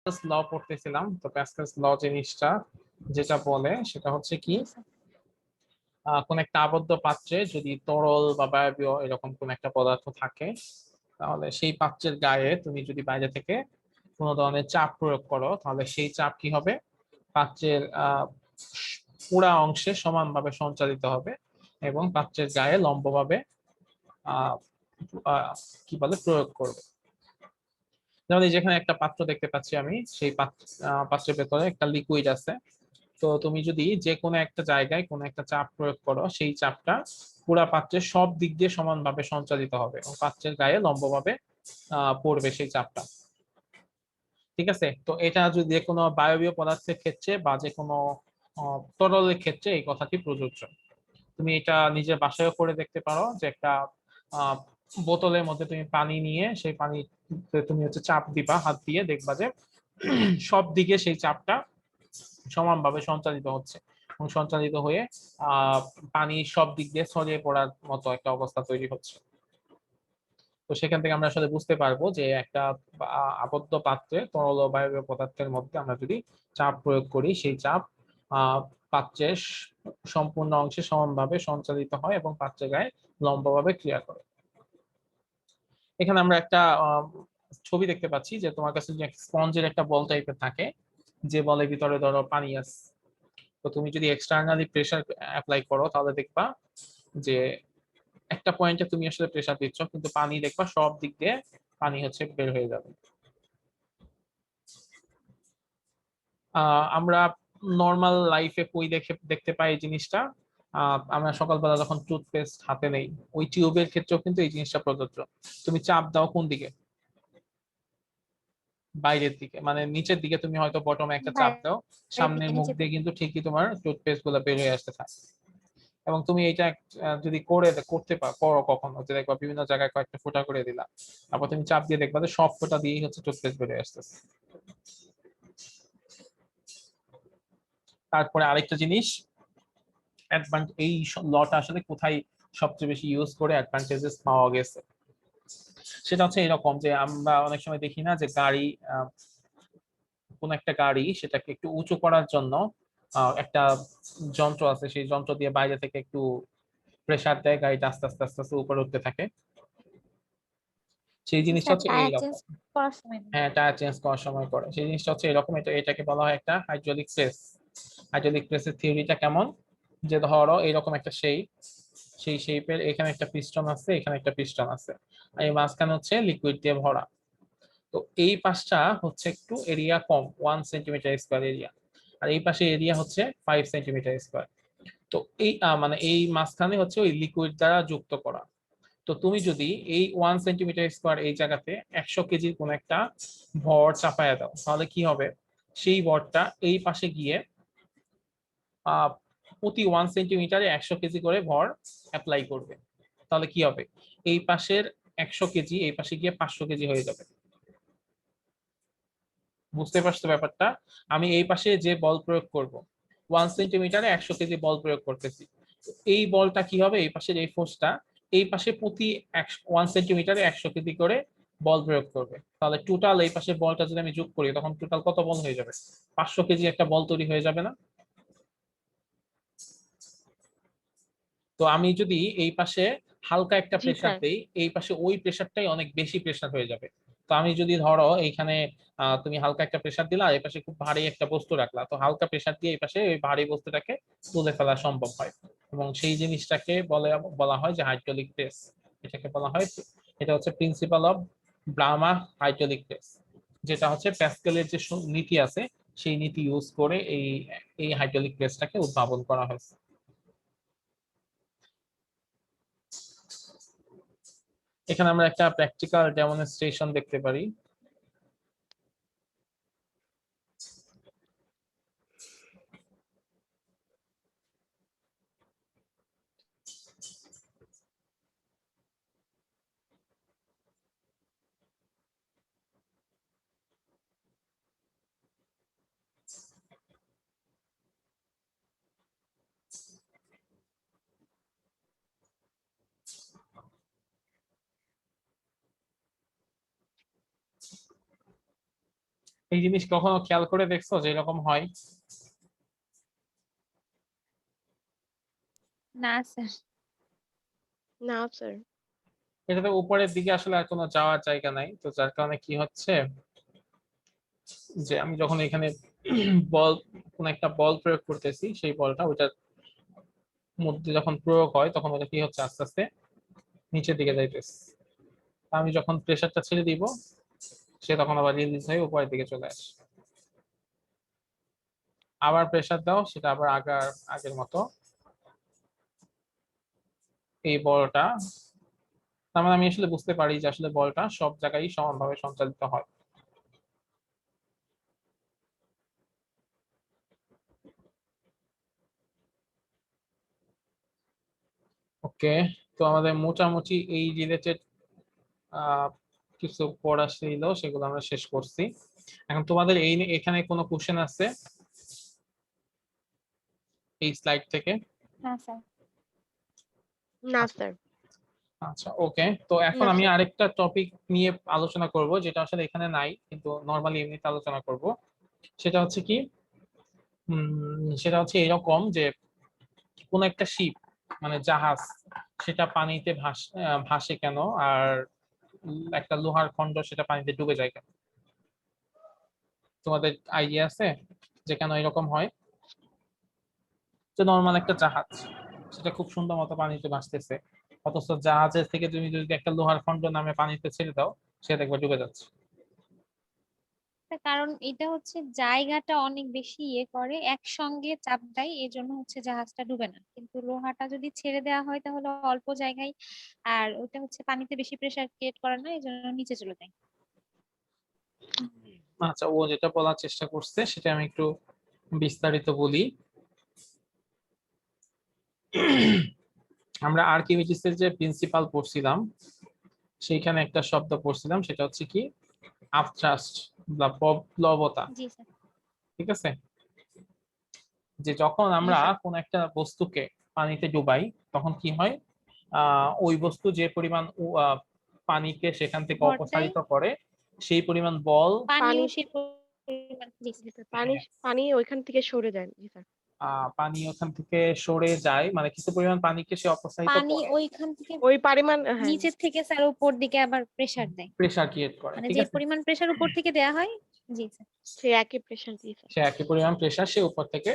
ল পড়তেছিলাম, তো প্যাসকেলস ল জিনিসটা যেটা বলে সেটা হচ্ছে কি, কোন একটা আবদ্ধ পাত্রে যদি তরল বা বায়বীয় এরকম কোন একটা পদার্থ থাকে, তাহলে সেই পাত্রের গায়ে তুমি যদি বাইরে থেকে কোনো ধরনের চাপ প্রয়োগ করো, তাহলে সেই চাপ কি হবে, পাত্রের পুরা অংশে সমানভাবে সঞ্চালিত হবে এবং পাত্রের গায়ে লম্বভাবে আহ আহ, কি বলে প্রয়োগ করবে। যেমন এই যেখানে একটা পাত্র দেখতে পাচ্ছি আমি, সেই পাত্রের ভেতরে একটা লিকুইড আছে। তো তুমি যদি যে কোনো একটা জায়গায় কোনো একটা চাপ প্রয়োগ করো, সেই চাপটা পুরা পাত্রের সব দিক দিয়ে সমানভাবে সঞ্চালিত হবে এবং পাত্রের গায়ে লম্বভাবে পড়বে সেই চাপটা। ঠিক আছে, তো এটা যদি যে কোনো বায়বীয় পদার্থের ক্ষেত্রে বা যে কোনো তরলের ক্ষেত্রে এই কথাটি প্রযোজ্য। তুমি এটা নিজের বাসায়ও করে দেখতে পারো, যে একটা আহ বোতলের মধ্যে তুমি পানি নিয়ে সেই পানি তুমি হচ্ছে চাপ দিবা হাত দিয়ে, দেখবা যে সব দিকে সেই চাপটা সমানভাবে সঞ্চালিত হচ্ছে এবং সঞ্চালিত হয়ে আহ পানি সব দিক দিয়ে ছড়িয়ে পড়ার মতো একটা অবস্থা তৈরি হচ্ছে। তো সেখান থেকে আমরা আসলে বুঝতে পারবো যে একটা আবদ্ধ পাত্রে তরল ও বায়বীয় পদার্থের মধ্যে আমরা যদি চাপ প্রয়োগ করি, সেই চাপ আহ পাত্রের সম্পূর্ণ অংশে সমানভাবে সঞ্চালিত হয় এবং পাত্রের গায়ে লম্বভাবে ক্রিয়া করে। এখানে আমরা একটা ছবি দেখতে পাচ্ছি, যে তোমার কাছে যে স্পঞ্জের একটা বল টাইপের থাকে, যে বলের ভিতরে ধরো পানি আছে। তো তুমি যদি এক্সটার্নালি প্রেসার অ্যাপ্লাই করো, তাহলে দেখবা যে একটা পয়েন্টে তুমি আসলে প্রেসার দিচ্ছ, কিন্তু পানি দেখবা সব দিক দিয়ে পানি হচ্ছে বের হয়ে যাবে। আমরা নর্মাল লাইফে কই দেখতে পাই এই জিনিসটা, আমরা সকালবেলা যখন টুথপেস্ট হাতে নেই, ওই টিউবের ক্ষেত্রেও কিন্তু এই জিনিসটা প্রযোজ্য। তুমি চাপ দাও কোন দিকে, বাইরের দিকে, মানে নিচের দিকে তুমি হয়তো বটমে একটা চাপ দাও, বাইরের সামনের দিকে, মুখ নিচের দিয়ে দিকে। কিন্তু ঠিকই তোমার টুথপেস্ট গুলো বের হয়ে আসতে থাকে। এবং তুমি এটা যদি করতে করো কখনো, যে দেখবা বিভিন্ন জায়গায় কয়েকটা ফোঁটা করে দিলা, তারপর তুমি চাপ দিয়ে দেখবা যে সব ফোঁটা দিয়েই হচ্ছে টুথপেস্ট বেরিয়ে আসতেছে। তারপরে আরেকটা জিনিস, এই লটা আসলে কোথায় সবচেয়ে বেশি ইউজ করে অ্যাডভান্টেজেস পাওয়া গেছে, সেটা হচ্ছে এরকম যে আমরা অনেক সময় দেখি না যে গাড়ি, কোন একটা গাড়ি সেটাকে একটু উঁচু করার জন্য একটা যন্ত্র আছে, সেই যন্ত্র দিয়ে বাইরে থেকে একটু প্রেসার দেয়, গাড়িটা আস্তে আস্তে আস্তে আস্তে উপরে উঠতে থাকে। সেই জিনিসটা আচ্ছা, হচ্ছে টায়ার চেঞ্জ এইরকম। করার সময় না? হ্যাঁ, টায়ার চেঞ্জ করার সময় করে, সেই জিনিসটা হচ্ছে এরকম। এটাকে বলা হয় একটা হাইড্রোলিক প্রেস। হাইড্রোলিক প্রেসের থিওরিটা কেমন, যে ধরো এরকম একটা সেই শেপের, এখানে একটা পিস্টন আছে, এখানে একটা পিস্টন আছে, আর এই মাঝখানে হচ্ছে লিকুইড দিয়ে ভরা। তো এই পাশটা হচ্ছে একটু এরিয়া কম, 1 সেন্টিমিটার স্কোয়ার এরিয়া, আর এই পাশে এরিয়া হচ্ছে 5 সেন্টিমিটার স্কোয়ার। তো এই মানে এই মাঝখানে হচ্ছে ওই লিকুইড দ্বারা যুক্ত করা। তো তুমি যদি এই 1 সেন্টিমিটার স্কোয়ার এই জায়গাতে 100 কেজির কোন একটা ভর চাপায়া দাও, তাহলে কি হবে, সেই ভরটা এই পাশে গিয়ে আহ প্রতি 1 সেন্টিমিটারে 100 কেজি করে ভর অ্যাপ্লাই করবে। তাহলে কি হবে, এই পাশের 100 কেজি এই পাশে গিয়ে 500 কেজি হয়ে যাবে। বুঝতে পারছো ব্যাপারটা? আমি এই পাশে যে বল প্রয়োগ করব, 1 সেন্টিমিটারে 100 কেজি বল প্রয়োগ করতেছি, এই বলটা কি হবে, এই পাশের এই ফোর্সটা এই পাশে প্রতি 1 সেন্টিমিটারে 100 কেজি করে বল প্রয়োগ করবে। তাহলে টোটাল এই পাশে বলটা যদি আমি যোগ করি, তখন টোটাল কত বল হয়ে যাবে, 500 কেজি একটা বল তৈরি হয়ে যাবে না? তো আমি যদি এই পাশে হালকা একটা জি প্রেসার স্যার। দেই, এই পাশে ওই প্রেসারটাই অনেক বেশি প্রেসার হয়ে যাবে। তো আমি যদি ধরো এইখানে তুমি হালকা একটা প্রেসার দিলা, এই পাশে খুব ভারী একটা বস্তু রাখলা, তো হালকা প্রেসার দিয়ে এই পাশে ওই ভারী বস্তুটাকে তুলে ফেলা সম্ভব হয়, এবং সেই জিনিসটাকে বলা হয় যে হাইড্রোলিক প্রেস। এটাকে বলা হয়, এটা হচ্ছে প্রিন্সিপাল অফ ব্রামা হাইড্রোলিক প্রেস, যেটা হচ্ছে প্যাসকেলের যে নীতি আছে, সেই নীতি ইউজ করে এই এই হাইড্রোলিক প্রেসটাকে উদ্ভাবন করা হয়েছে। এখানে আমরা একটা প্র্যাকটিক্যাল ডেমনস্ট্রেশন দেখতে পারি। এই জিনিস কখনো খেয়াল করে দেখছো যে এরকম হয়? না স্যার। না স্যার। এটাতে উপরের দিকে আসলে আর কোনো যাওয়ার জায়গা নাই, তো যার কারণে কি হচ্ছে যে আমি যখন এখানে বল, কোন একটা বল প্রয়োগ করতেছি, সেই বলটা ওইটার মধ্যে যখন প্রয়োগ হয় তখন ওটা কি হচ্ছে আস্তে আস্তে নিচের দিকে যাইতেছে। আমি যখন প্রেসারটা ছেড়ে দিব, সে তখন আবার রিলিজ হয়ে উপরের দিকে চলে আসে। আবার প্রেসার দাও, সেটা আবার আগের মতো এই বলটা, তার মানে আমি আসলে বুঝতে পারি যে আসলে বলটা সব জায়গায় সমানভাবে সঞ্চালিত হয়। ওকে, তো আমাদের মোটামুটি এই রিলেটেড কিছু পড়া ছিল, সেগুলো আমরা শেষ করছি। এখন তোমাদের এখানে কোনো কোশ্চেন আছে এই স্লাইড থেকে? না স্যার। না স্যার। আচ্ছা, ওকে, তো এখন না আমি স্যার। আরেকটা টপিক নিয়ে আলোচনা করব, যেটা আসলে এখানে নাই কিন্তু নর্মালি এমনিতে আলোচনা করব। সেটা হচ্ছে কি, সেটা হচ্ছে এরকম যে কোন একটা শিপ, মানে জাহাজ, সেটা পানিতে ভাসে কেন, আর একটা লোহার খন্ড সেটা পানিতে ডুবে যায় কেন? তোমাদের আইডিয়া আছে যে কেন এরকম হয়? যে নর্মাল একটা জাহাজ, সেটা খুব সুন্দর মতো পানিতে ভাসতেছে, অথচ জাহাজের থেকে তুমি যদি একটা লোহার খন্ড নামে পানিতে ছেড়ে দাও, সে দেখবে ডুবে যাচ্ছে। তার কারণ এটা হচ্ছে জায়গাটা অনেক বেশি ইয়ে করে, একসঙ্গে চাপ দেয়, এই জন্য হচ্ছে জাহাজটা ডুবে না। কিন্তু লোহাটা যদি ছেড়ে দেওয়া হয় তাহলে অল্প জায়গায়, আর ওটা হচ্ছে পানিতে বেশি প্রেসার ক্রিয়েট করে না, এই জন্য নিচে চলে যায়। আচ্ছা, ও যেটা বলার চেষ্টা করছে সেটা আমি একটু বিস্তারিত বলি। আমরা আর্কিমিডিস এর যে প্রিন্সিপাল পড়ছিলাম, সেইখানে একটা শব্দ পড়ছিলাম, সেটা হচ্ছে কি আপথ্রাস্ট বা প্লবতা। জি স্যার। ঠিক আছে, যে যখন জি আমরা স্যার। কোন একটা বস্তুকে পানিতে ডুবাই, তখন কি হয়, ওই বস্তু যে পরিমাণ পানিকে সেখান থেকে ভর দেয়, অপসারিত করে, সেই পরিমাণ বল পানিও পানি। সে পরিমাণ। জি জি স্যার। স্যার, পানি হ্যাঁ, পানি ওইখান থেকে সরে যায়। জি স্যার। পানি ওখান থেকে সরে যায়, মানে কিছু পরিমাণ পানিকে সে অপসারিত পানি করে, ওইখান থেকে ওই পরিমাণ, হ্যাঁ। নিচের থেকে স্যার উপর দিকে আবার প্রেসার দেয়, প্রেসার ক্রিয়েট করে। মানে ঠিক যে আছে, পরিমাণ প্রেসার উপর থেকে দেয়া হয়। জি স্যার। সে একই প্রেশার। জি স্যার। সে একই পরিমাণ প্রেসার সে উপর থেকে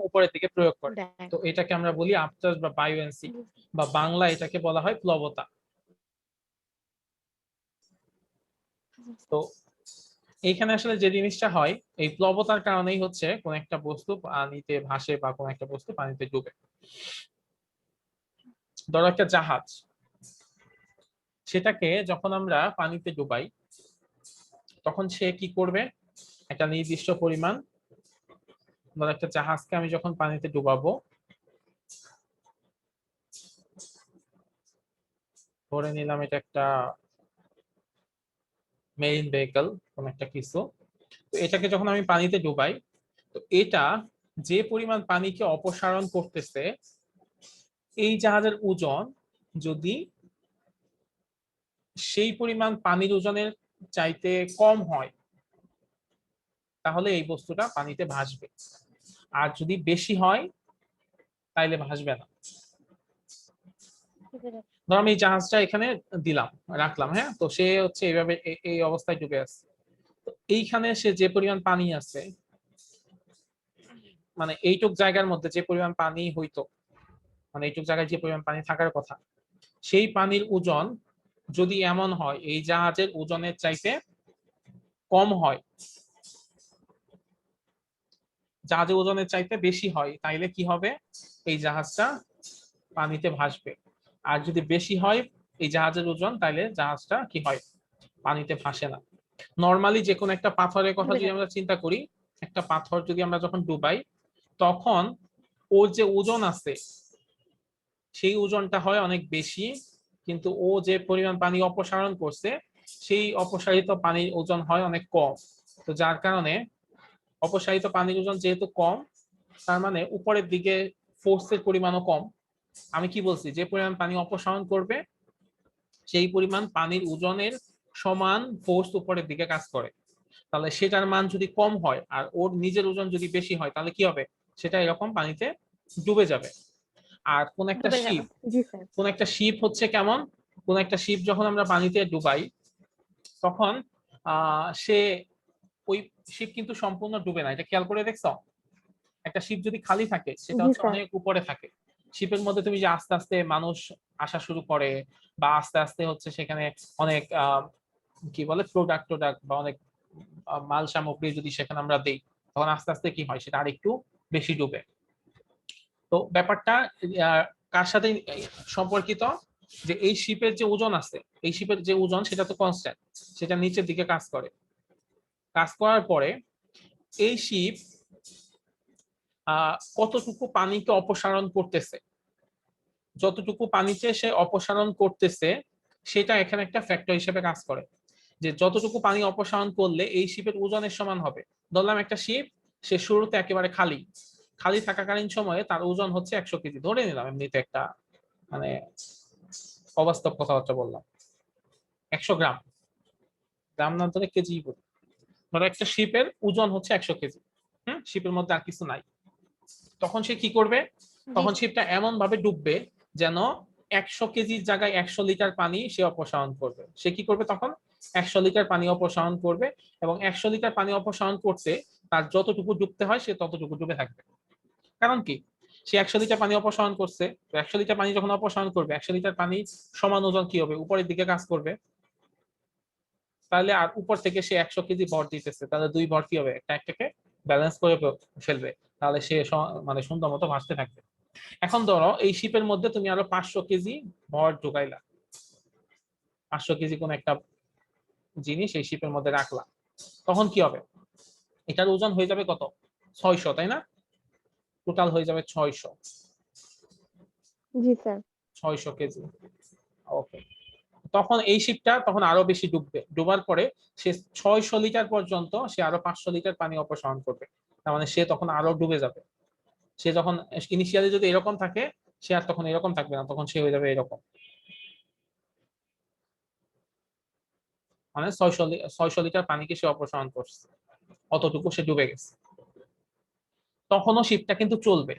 উপরের দিকে প্রয়োগ করে। দেয়। তো এটাকে আমরা বলি আপচাস বা বায়োয়েন্সি, জি বা বাংলা এটাকে বলা হয় প্লবতা। তো এইখানে আসলে যে জিনিসটা হয়, এই প্লবতার কারণেই হচ্ছে কোন একটা বস্তু পানিতে ভাসে বা কোন একটা বস্তু পানিতে ডুবে। ধরো একটা জাহাজ, সেটাকে যখন আমরা পানিতে ডুবাই, তখন সে কি করবে, একটা নির্দিষ্ট পরিমাণ, ধরো একটা জাহাজকে আমি যখন পানিতে ডুবাবো, ধরে নিলাম এটা একটা মেরিন ভেহিকল, কোন একটা কিছু, তো এটাকে যখন আমি পানিতে ডুবাই, তো এটা যে পরিমাণ পানিকে অপসারণ করতেছে, এই জাহাজের ওজন যদি সেই পরিমাণ পানির ওজনের চাইতে কম হয়, তাহলে এই বস্তুটা পানিতে ভাসবে। আর যদি বেশি হয়, তাইলে ভাসবে না। স্যার। ধর আমি এই জাহাজটা এখানে দিলাম, রাখলাম, হ্যাঁ, তো সে হচ্ছে এইভাবে এই অবস্থায় ডুবে আছে। তো এইখানে সে যে পরিমাণ পানি আছে, মানে এইটুক জায়গার মধ্যে যে পরিমাণ পানি হইতো, মানে এইটুক জায়গায় যে পরিমাণ পানি থাকার কথা, সেই পানির ওজন যদি এমন হয় এই জাহাজের ওজনের চাইতে কম হয়, জাহাজের ওজনের চাইতে বেশি হয়, তাইলে কি হবে, এই জাহাজটা পানিতে ভাসবে। আর যদি বেশি হয় এই জাহাজের ওজন, তাইলে জাহাজটা কি হয়, পানিতে ভাসে না। নর্মালি যে কোনো একটা পাথরের কথা ডুবে যদি যায়। আমরা চিন্তা করি, একটা পাথর যদি আমরা যখন ডুবাই, তখন ওর যে ওজন আছে, সেই ওজনটা হয় অনেক বেশি, কিন্তু ও যে পরিমাণ পানি অপসারণ করছে, সেই অপসারিত পানির ওজন হয় অনেক কম। তো যার কারণে অপসারিত পানির ওজন যেহেতু কম, তার মানে উপরের দিকে ফোর্সের পরিমাণও কম। আমি কি বলছি, যে পরিমাণ পানি অপসারণ করবে, সেই পরিমাণ পানির ওজনের সমান ফোর্স উপরের দিকে কাজ করে। তাহলে সেটার মান যদি কম হয় আর ওর নিজের ওজন যদি বেশি হয় তাহলে কি হবে, সেটা এরকম পানিতে ডুবে যাবে। আর ডুবে যাবে। জি স্যার। কোন একটা শিপ হচ্ছে কেমন, কোন একটা শিপ যখন আমরা পানিতে ডুবাই তখন সে ওই শিপ কিন্তু সম্পূর্ণ ডুবে না, এটা খেয়াল করে দেখছো? একটা শিপ যদি খালি থাকে সেটা জি হচ্ছে স্যার। অনেক উপরে থাকে। শিপের মধ্যে তুমি যে আস্তে আস্তে মানুষ আসা শুরু করে বা আস্তে আস্তে হচ্ছে সেখানে অনেক কি বলে প্রোডাক্ট টোডাক্ট বা অনেক মাল সামগ্রী যদি সেখানে আমরা দেই তখন আস্তে আস্তে কি হয়, সেটা আরেকটু বেশি ডুবে। তো ব্যাপারটা কার সাথে সম্পর্কিত, যে এই শিপের যে ওজন আছে, এই শিপের যে ওজন সেটা তো কনস্ট্যান্ট, সেটা নিচের দিকে কাজ করে। কাজ করার পরে এই শিপ কতটুকু পানিকে অপসারণ করতেছে, যতটুকু পানিতে সে অপসারণ করতেছে সেটা এখানে একটা ফ্যাক্টর হিসেবে কাজ করে, যে যতটুকু পানি অপসারণ করলে এই শিপের ওজনের সমান হবে। ধরলাম একটা শিপ, সে শুরুতে একেবারে খালি খালি থাকাকালীন সময়ে তার ওজন হচ্ছে 100 কেজি, ধরে নিলাম, এমনিতে একটা মানে অবাস্তব কথাবার্তা বললাম, 100 গ্রাম, গ্রাম না ধরে কেজি বলি। ধরো একটা শিপের ওজন হচ্ছে 100 কেজি, শিপের মধ্যে আর কিছু নাই। তখন সে কি করবে, জি তখন স্যার। শিপটা এমন ভাবে ডুববে যেন 100 কেজির জায়গায় 100 লিটার পানি সে অপসারণ করবে। সে কি করবে তখন, 100 লিটার পানি অপসারণ করবে এবং 100 লিটার পানি অপসারণ করতে তার যতটুকু ডুবতে হয় সে ততটুকু ডুবে থাকবে। কারণ কি, সে 100 লিটার পানি অপসারণ করছে, তো 100 লিটার পানি যখন অপসারণ করবে 100 লিটার পানি সমান ওজন কি হবে, উপরের দিকে কাজ করবে। তাহলে আর উপর থেকে সে 100 কেজি ভর দিতেছে, তাহলে দুই ভর কি হবে, একটা একটাকে ব্যালেন্স করে ফেলবে, তাহলে সে মানে সুন্দর মতো ভাসতে থাকবে। এখন ধরো এই শিপের মধ্যে তুমি আরো 500 কেজি ভর ঢুকাইলা, 500 কেজি কোন একটা জিনিস এই শিপের মধ্যে রাখলা, তখন কি হবে, এটার ওজন হয়ে যাবে কত, 600, তাই না? টোটাল হয়ে যাবে 600, জি স্যার। 600 কেজি। ওকে, তখন এই শিপটা তখন আরো বেশি ডুববে, ডুবার পরে সে 600 লিটার পর্যন্ত সে আরো 500 লিটার পানি অপসারণ করবে, তার মানে সে তখন আরো ডুবে যাবে। সে যখন ইনিশিয়ালি যদি এরকম থাকে সে আর তখন এরকম থাকবে না, তখন সে হয়ে যাবে এরকম, মানে 600 লিটার পানিকে সে অপসারণ করছে, অতটুকু সে ডুবে গেছে। তখনও শিপটা কিন্তু চলবে,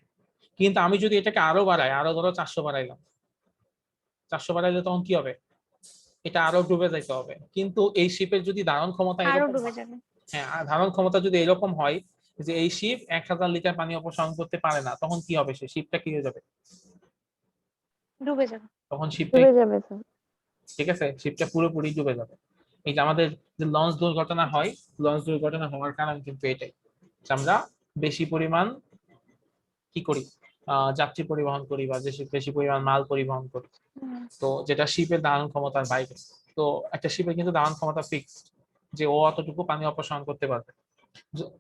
কিন্তু আমি যদি এটাকে আরো বাড়াই, আরো ধরো 400 বাড়াইলাম, 400 বাড়াইলে তখন কি হবে, এটা আরো ডুবে যাইতে হবে। কিন্তু এই শিপের যদি ধারণ ক্ষমতা আরো এরকম ডুবে হয়, যাবে। হ্যাঁ ধারণ ক্ষমতা যদি এরকম হয় যে এই শিপ 1000 লিটার পানি অপসারণ করতে পারে না, তখন কি হবে, সে শিপটা কি হয়ে যাবে, ডুবে যাবে। তখন শিপটা, ডুবে যাবে স্যার। ঠিক আছে, শিপটা পুরোপুরি ডুবে যাবে। এই যে আমাদের যে লঞ্চ দুর্ঘটনা জি। হয়, লঞ্চ দুর্ঘটনা হওয়ার কারণ কিন্তু এটাই, যে আমরা বেশি পরিমাণ কি করি, যাত্রী পরিবহন করি বা বেশি পরিমাণ মাল পরিবহন করি, হুম। তো যেটা শিপের ধারণ ক্ষমতার বাইরে। তো একটা শিপের কিন্তু ধারণ ক্ষমতা ফিক্সড, যে ও অতটুকু পানি অপসারণ করতে পারবে।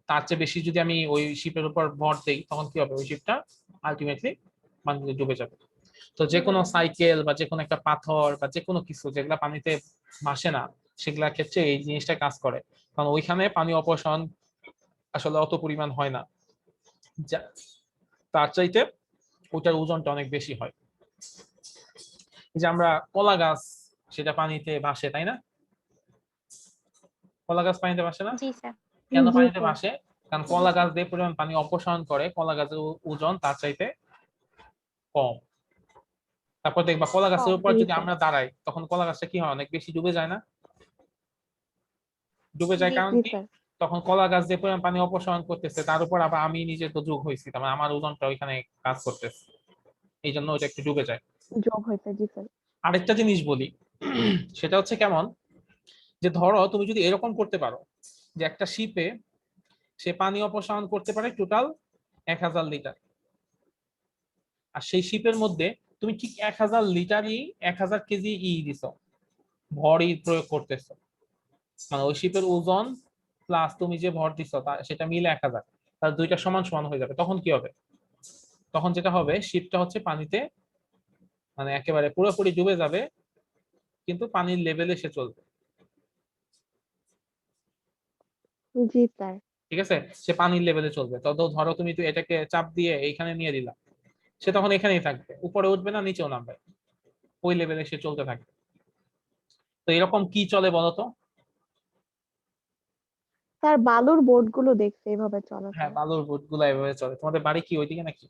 তার চেয়ে বেশি যদি আমি ওই শিপের উপর ভর দেই তখন কি হবে, ওই শিপটা আলটিমেটলি পানিতে ডুবে যাবে। তো যে ডুবে কোনো যাবে। সাইকেল বা যে কোনো একটা পাথর বা যে কোনো কিছু যেগুলা পানিতে ভাসে না, সেগুলার ক্ষেত্রে এই জিনিসটা কাজ করে, কারণ ওইখানে পানি অপসারণ আসলে অত পরিমাণ হয় না, তার চাইতে ওটার ওজনটা অনেক বেশি হয়। এই যে আমরা কলা গাছ, সেটা পানিতে ভাসে তাই না, কলা গাছ পানিতে ভাসে না, জি স্যার। কেন জি পানিতে স্যার। ভাসে, কারণ কলা গাছ যে পরিমাণ পানি অপসারণ করে কলা গাছের ওজন তার চাইতে কম। তারপর দেখবা কলা গাছের কম। উপর জি যদি স্যার। আমরা দাঁড়াই তখন কলা গাছটা কি হয়, অনেক বেশি ডুবে যায় না, ডুবে যায় জি। কারণ জি কি, স্যার। তখন কলা গাছ যে পরিমাণ পানি অপসারণ করতেছে তার উপর আবার আমি নিজে তো যোগ হয়েছি, তার মানে আমার ওজনটা ওইখানে কাজ করতেছে, এই জন্য ওইটা একটু ডুবে যায়। যোগ হয়েছে। জি স্যার। আরেকটা জিনিস বলি, সেটা হচ্ছে কেমন, যে ধরো তুমি যদি এরকম করতে পারো যে একটা শিপে সে পানি অপসারণ করতে পারে টোটাল 1000 লিটার, আর সেই শিপের মধ্যে তুমি ঠিক 1000 লিটারই 1000 কেজি দিছো, ভরই প্রয়োগ করতেছো, মানে ওই শিপের ওজন প্লাস তুমি যে ভর দিছো সেটা মিলে 1000, তার দুইটা সমান সমান হয়ে যাবে, তখন কি হবে, তখন যেটা হবে শিপটা হচ্ছে পানিতে মানে একেবারে পুরোপুরি ডুবে যাবে, কিন্তু পানির লেভেলে সে চলবে, জি স্যার। ঠিক আছে, সে পানির লেভেলে চলবে। তত ধরো তুমি তো এটাকে চাপ দিয়ে এইখানে নিয়ে দিলা, সে তখন এখানেই থাকবে, উপরে উঠবে না নিচেও নামবে, ওই লেভেলে সে চলতে থাকবে। তো এরকম কি চলে বলতো, স্যার বালুর বোর্ড গুলো দেখছে এভাবে চলা হ্যাঁ, স্যার। বালুর বোট গুলা এভাবে চলে। তোমাদের বাড়ি কি ওইদিকে নাকি?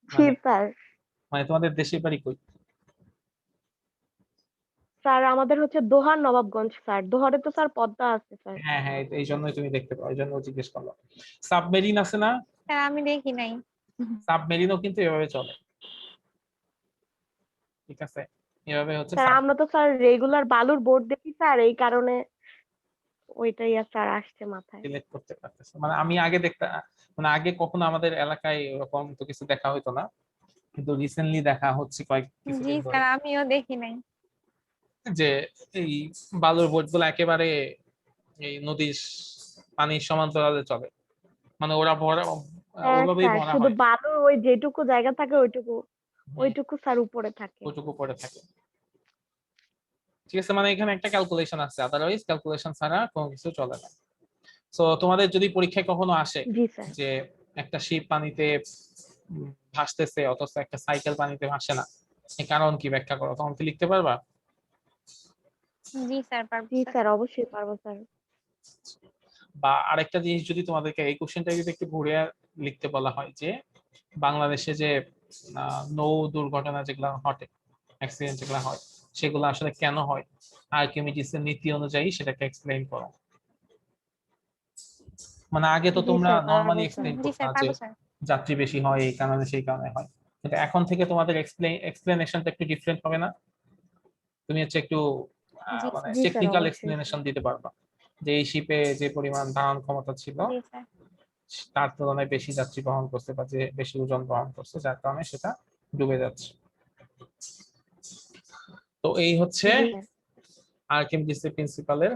জি মানে স্যার। মানে তোমাদের দেশের বাড়ি কই? স্যার আমাদের হচ্ছে দোহার নবাবগঞ্জ স্যার, দোহারে তো স্যার পদ্মা আছে স্যার। হ্যাঁ হ্যাঁ, এই জন্যই তুমি দেখতে পাও, এই জন্য জিজ্ঞেস করলাম। সাবমেরিন আছে না? স্যার আমি দেখি নাই। সাবমেরিনও কিন্তু এভাবে চলে, ঠিক আছে? এভাবে হচ্ছে স্যার আমরা তো স্যার রেগুলার বালুর বোর্ড দেখি স্যার, এই কারণে ওইটাই স্যার আসছে মাথায়। সিলেক্ট করতে পারতেছে। মানে আমি আগে দেখতাম, মানে আগে কখনো আমাদের এলাকায় এরকম তো কিছু দেখা হতো না, কিন্তু রিসেন্টলি দেখা হচ্ছে কয়েক জি কিছুদিন ধরে, স্যার আমিও দেখি নাই। যে এই বালুর বোট গুলো একেবারে এই নদীর পানির সমান্তরালে চলে। মানে ওরা ভরা, হ্যাঁ ওইভাবেই স্যার, ভরা শুধু হয়, বালুর ওই যেটুকু জায়গা থাকে ওইটুকু, হ্যাঁ, ওইটুকু স্যার উপরে থাকে। ওইটুকু পড়ে থাকে। ঠিক আছে, মানে এখানে একটা ক্যালকুলেশন আছে, আদারওয়াইজ ক্যালকুলেশন ছাড়া কোনো কিছু চলে না। তো তোমাদের যদি পরীক্ষায় কখনো আসে জি স্যার। যে একটা শিপ পানিতে ভাসতেছে অথচ একটা সাইকেল পানিতে ভাসে না, এই কারণ কি ব্যাখ্যা করো, তখন কি লিখতে পারবা? জি স্যার পারবো জি স্যার। স্যার অবশ্যই পারবো স্যার। বা আরেকটা জিনিস যদি তোমাদেরকে এই কোশ্চেনটা যদি একটু ঘুরে লিখতে বলা হয় যে বাংলাদেশে যে নৌ দুর্ঘটনা যেগুলো ঘটে, অ্যাক্সিডেন্ট যেগুলো হয়, সেগুলো আসলে কেন হয়, আর্কিমিডিসের নীতি অনুযায়ী সেটাকে এক্সপ্লেইন করো। মানে আগে তো জি তোমরা স্যার পারবো নর্মালি স্যার। এক্সপ্লেইন জি করতে স্যার যে পারবো স্যার। যাত্রী বেশি হয় এই কারণে সেই কারণে হয়, কিন্তু এখন থেকে তোমাদের এক্সপ্লেনেশনটা একটু ডিফারেন্ট হবে না? তুমি হচ্ছে একটু জি মানে স্যার। জি স্যার টেকনিক্যাল অবশ্যই স্যার। এক্সপ্লেনেশন দিতে পারবা, যে এই শিপে যে পরিমাণ ধারণ ক্ষমতা ছিল জি স্যার। তার তুলনায় বেশি যাত্রী বহন করছে, বা যে বেশি ওজন বহন করছে যার কারণে সেটা ডুবে যাচ্ছে। তো এই হচ্ছে জি স্যার। আর্কিমিডিসের প্রিন্সিপালের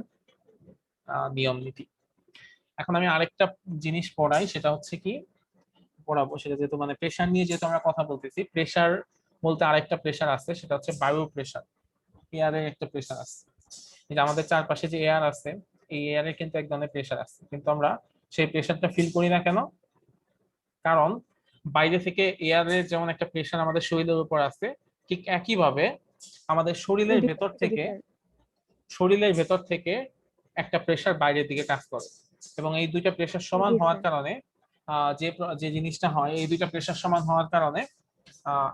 নিয়ম নীতি। এখন আমি আরেকটা জিনিস পড়াই, সেটা হচ্ছে কি পড়াবো, সেটা যেহেতু মানে প্রেশার নিয়ে যেহেতু আমরা কথা বলতেছি, প্রেশার বলতে আরেকটা প্রেশার আছে, সেটা হচ্ছে বায়ু প্রেশার। এয়ারের একটা প্রেশার আছে, এই যে আমাদের চারপাশে যে এয়ার আছে, এই এয়ারে কিন্তু এক ধরনের প্রেশার আছে, কিন্তু আমরা সেই প্রেশারটা ফিল করি না কেন? কারণ বাইরে থেকে এয়ারের যেমন একটা প্রেশার আমাদের শরীরের উপর আছে, ঠিক একইভাবে আমাদের ভিতর থেকে জি স্যার। শরীরের ভেতর থেকে একটা প্রেশার বাইরের দিকে কাজ করে, এবং এই দুইটা প্রেশার সমান জি হওয়ার স্যার। কারণে যে যে জিনিসটা হয়, এই দুইটা প্রেশার সমান হওয়ার কারণে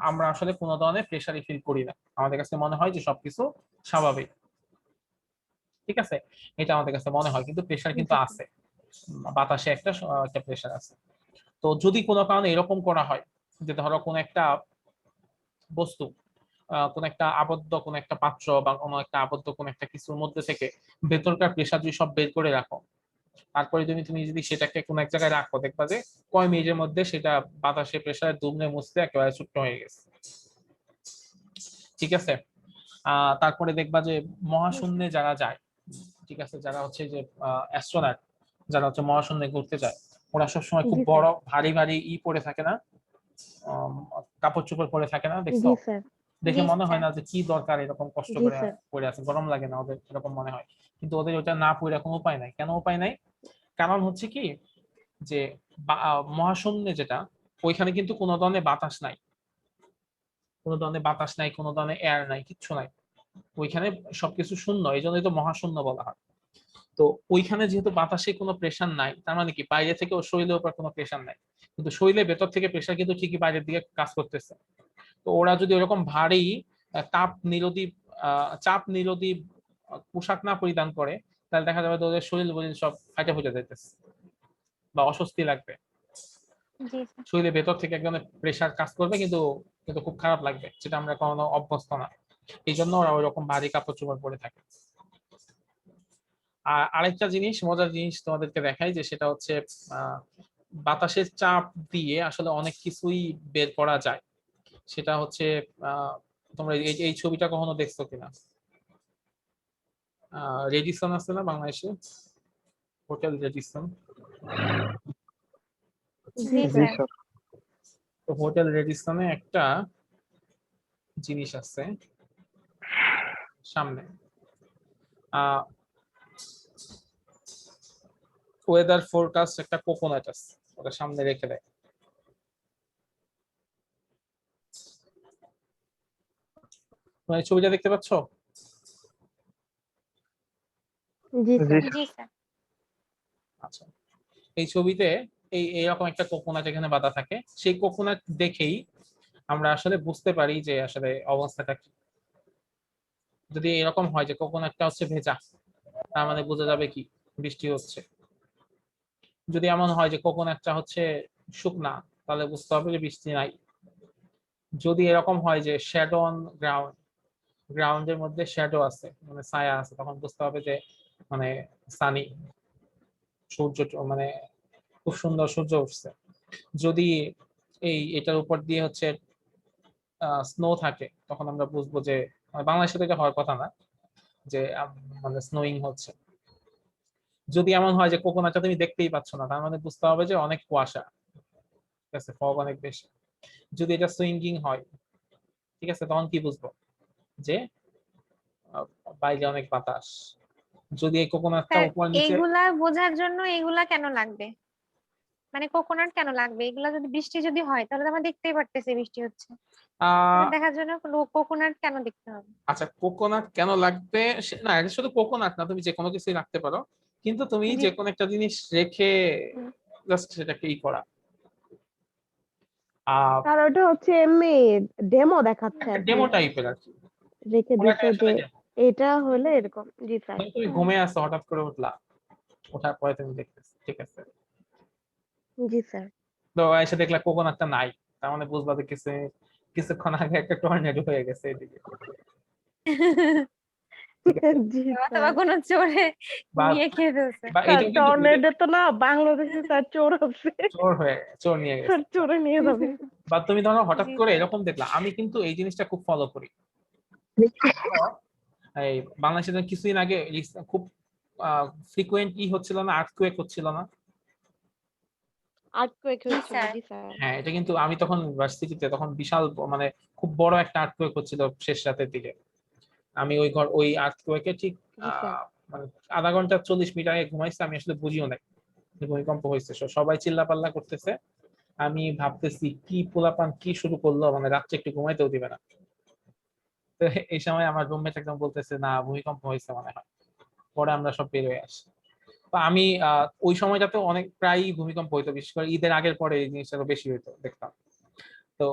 আমরা আসলে কোনো ধরনের প্রেশারই ফিল করি না, আমাদের কাছে মনে হয় যে সবকিছু স্বাভাবিক। ঠিক আছে, এটা আমাদের কাছে মনে হয়, কিন্তু প্রেশার কিন্তু জি স্যার। আছে, বাতাসে একটা প্রেশার আছে। তো যদি কোনো কারণে এরকম করা হয় যে ধরো কোন একটা বস্তু, কোন একটা আবদ্ধ কোন একটা পাত্র বা কোনো একটা আবদ্ধ কোন একটা কিছুর মধ্যে থেকে ভেতরকার প্রেশার যদি সব বের করে রাখো, তারপরে তুমি তুমি যদি সেটাকে কোন এক জায়গায় রাখো, দেখবা যে কয় মিনিটের মধ্যে সেটা বাতাসে প্রেশার দুমড়ে মুছতে একেবারে ছোট্ট হয়ে গেছে। ঠিক আছে, তারপরে দেখবা যে জি স্যার। মহাশূন্যে যারা যায়, ঠিক আছে, যারা হচ্ছে যে অ্যাস্ট্রোনট, যারা হচ্ছে মহাশূন্যে ঘুরতে যায়, ওরা সবসময় খুব জি স্যার। বড় ভারী ভারী পরে থাকে না, আম, কাপড় চোপড় পরে থাকে না, দেখছো? জি স্যার। দেখে জি মনে হয় স্যার। না যে কি দরকার এরকম কষ্ট জি করে স্যার। পরে আছে, গরম লাগে না ওদের, এরকম মনে হয়। কিন্তু ওদের ওটা না পরে কোনো উপায় নাই। কেন উপায় নাই? কারণ হচ্ছে কি, যে মহাশূন্যে যেটা, ওইখানে কিন্তু কোনো ধরনের বাতাস নাই, কোনো ধরনের বাতাস নাই, কোনো ধরনের এয়ার নাই, কিচ্ছু নাই ওইখানে, সবকিছু শূন্য, এই জন্যই তো মহাশূন্য বলা হয়। তো ওইখানে যেহেতু বাতাসে কোনো প্রেশার নাই, তার মানে কি বাইরে থেকে ওর শরীরের উপর কোনো প্রেশার নাই, কিন্তু শরীরের ভেতর থেকে প্রেশার কিন্তু ঠিকই বাইরের দিকে কাজ করতেছে। তো ওরা যদি ওরকম ভারী তাপ নিরোধী চাপ নিরোধী পোশাক না পরিধান করে, তাহলে দেখা যাবে যে ওদের শরীর বলির সব ফাইটা ফুটে যাইতেছে, বা অস্বস্তি লাগবে, জি স্যার। শরীরের ভেতর থেকে এক ধরনের প্রেশার কাজ করবে, কিন্তু কিন্তু খুব খারাপ লাগবে, যেটা আমরা কখনো অভ্যস্ত না। এই জন্য ওরা ওইরকম ভারী কাপড় চোপড় পরে থাকে। আর আরেকটা জিনিস, মজার জিনিস তোমাদেরকে দেখাই, যে সেটা হচ্ছে আহ বাতাসের চাপ দিয়ে আসলে অনেক কিছুই বের করা যায়। সেটা হচ্ছে আহ তোমরা এই এই ছবিটা কখনো দেখছো কিনা? রেডিসন আছে না বাংলাদেশে, হোটেল রেডিসন। জি জি স্যার। স্যার। তো হোটেল রেডিসনে একটা জিনিস আছে সামনে, আহ ওয়েদার ফোরকাস্ট, একটা কোকোনাট আছে, ওটা সামনে রেখে দেয়। তোমরা এই ছবিটা দেখতে পাচ্ছ? জি জি স্যার। স্যার। জি স্যার। আচ্ছা, এই ছবিতে এইরকম একটা কোকোনাট এখানে বাঁধা থাকে, সেই কোকোনাট দেখেই আমরা আসলে বুঝতে পারি যে আসলে অবস্থাটা কি। যদি এরকম হয় যে কোকোনাটটা হচ্ছে ভেজা, তার মানে বোঝা যাবে কি বৃষ্টি হচ্ছে। যদি এমন হয় যে কোকোনাটটা হচ্ছে শুকনা, তাহলে বুঝতে হবে যে বৃষ্টি নাই। যদি এরকম হয় যে শ্যাডো অন গ্রাউন্ড, গ্রাউন্ডের মধ্যে শ্যাডো আছে মানে ছায়া আছে, তখন বুঝতে হবে যে মানে সানি, সূর্য মানে খুব সুন্দর সূর্য উঠছে। যদি এটার উপর দিয়ে হচ্ছে স্নো থাকে, তখন আমরা বুঝবো যে মানে বাংলাদেশে তো এটা হওয়ার কথা না, যে মানে স্নোইং হচ্ছে। যদি এমন হয় যে কোকোনাটটা তুমি দেখতেই পাচ্ছ না, তার মানে বুঝতে হবে যে অনেক কুয়াশা, ঠিক আছে, ফগ অনেক বেশি। যদি এটা সুইঙ্গিং হয়, ঠিক আছে, তখন কি বুঝবো যে আহ, বাইরে অনেক বাতাস। যদি এই কোকোনাটটা স্যার উপর নিচে, এগুলা বোঝার জন্য এগুলা কেন লাগবে? মানে কোকোনাট কেন লাগবে? এগুলা যদি বৃষ্টি যদি হয় তাহলে তো আমরা দেখতেই পারতেছি বৃষ্টি হচ্ছে। এটা আহ দেখার জন্য কোকোনাট কেন দেখতে হবে? আচ্ছা, কোকোনাট কেন লাগবে না, এটা শুধু কোকোনাট না, তুমি যে কোনো কিছুই রাখতে পারো, কিন্তু তুমি জি। যে কোনো একটা জিনিস রেখে হুম। জাস্ট সেটাকে করা। আহ স্যার ওটা হচ্ছে এমনি ডেমো দেখাচ্ছে আর কি, ডেমো টাইপের আর কি, রেখে পুরাটাই দিছে আসলে যে demo। এটা হলে এরকম। জি স্যার। তুমি ঘুমে আসো, হঠাৎ করে উঠলা, ওঠার পরে তুমি দেখতেছ, ঠিক আছে, জি স্যার। তো এসে দেখলা কোকোনাটটা নাই, তার মানে বুঝবা যে কিছুক্ষণ আগে একটা টর্নেডো হয়ে গেছে এদিকে, ঠিক আছে। জি অথবা স্যার। কোনো চোরে বা নিয়ে খেয়ে ফেলছে। বা স্যার এটাও কিন্তু টর্নেডো তো না, বাংলাদেশে স্যার চোর আছে। চোর নিয়ে স্যার গেছে। চোরে নিয়ে যাবে। বা তুমি ধরো হঠাৎ জি করে স্যার। এরকম দেখলা, আমি কিন্তু এই জিনিসটা খুব ফলো করি। এই বাংলাদেশে তো কিছুদিন আগে খুব ফ্রিকুয়েন্টলি হচ্ছিল না, আর্থকুয়েক হচ্ছিল না। আর্থকুয়েক জি হচ্ছিল। স্যার। জি স্যার। হ্যাঁ, এটা কিন্তু আমি তখন ইউনিভার্সিটিতে, তখন বিশাল মানে খুব বড় একটা আর্থকুয়েক হচ্ছিল শেষ রাতের দিকে। আমি ওই আর্থকুয়েকে ঠিক জি স্যার। মানে আধা ঘন্টা 40 মিনিট আগে ঘুমাইছে, আমি আসলে বুঝিও নাই যে ভূমিকম্প হয়েছে। সবাই চিল্লাপাল্লা করতেছে, আমি ভাবতেছি কি পোলাপান কি শুরু করলো, মানে রাত্রে একটু ঘুমাইতেও দিবে না। তো এই সময় আমার রুমমেট একদম বলতেছে না ভূমিকম্প হয়েছে মনে হয়। পরে আমরা সব বের হয়ে আসি। তো আমি ওই সময়টাতে অনেক প্রায়ই ভূমিকম্প হইতো, বিশেষ করে ঈদের আগের পরে এই জিনিসটা আরো বেশি হইতো দেখতাম। তো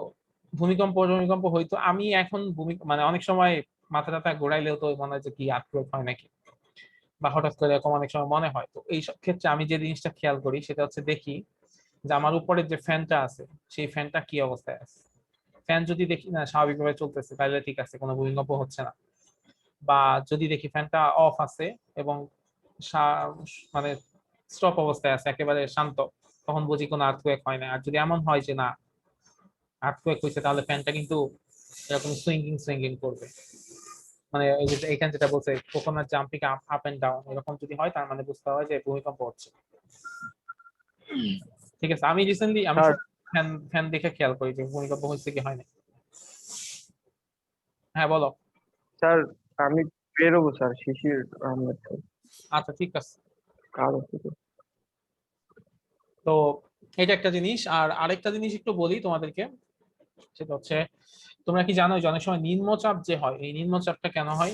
ভূমিকম্প হইতো, আমি এখন মানে অনেক সময় মাথা টাথা ঘোরাইলেও তো মনে হয় যে কি আর্থকুয়েক হয় নাকি, বা হঠাৎ করে এরকম অনেক সময় মনে হয়। তো এই সব ক্ষেত্রে আমি যে জিনিসটা খেয়াল করি সেটা হচ্ছে দেখি যে আমার উপরের যে ফ্যানটা আছে সেই ফ্যানটা কি অবস্থায় আছে। ফ্যান যদি দেখি না স্বাভাবিকভাবে চলতেছে, তাহলে ঠিক আছে, কোনো ভূমিকম্প হচ্ছে না। বা যদি দেখি ফ্যানটা অফ আছে এবং মানে স্টপ অবস্থায় আছে, একেবারে শান্ত, তখন বুঝি কোনো আর্থকুয়েক হয় না। আর যদি এমন হয় যে না আর্থকুয়েক হয়েছে, তাহলে ফ্যানটা কিন্তু এরকম সুইঙ্গিং সুইঙ্গিং করবে। মানে এই যে এখানে যেটা বলছে coconut jumping up up and down, এরকম যদি হয় তার মানে বুঝতে হয় যে ভূমিকম্প হচ্ছে। ঠিক আছে, আমি রিসেন্টলি আমি স্যার, ফ্যান ফ্যান দেখে খেয়াল করি যে ভূমিকম্প হচ্ছে কি হয় না। হ্যাঁ বলো। স্যার আমি বেরোবো স্যার, শিশির আহমেদ স্যার। আচ্ছা ঠিক আছে। কাজ আছে তো। তো এটা একটা জিনিস, আর আরেকটা জিনিস একটু বলি তোমাদেরকে, সেটা হচ্ছে তোমরা কি জানো যে অনেক সময় নিম্নচাপ যে হয়, এই নিম্নচাপটা কেন হয়?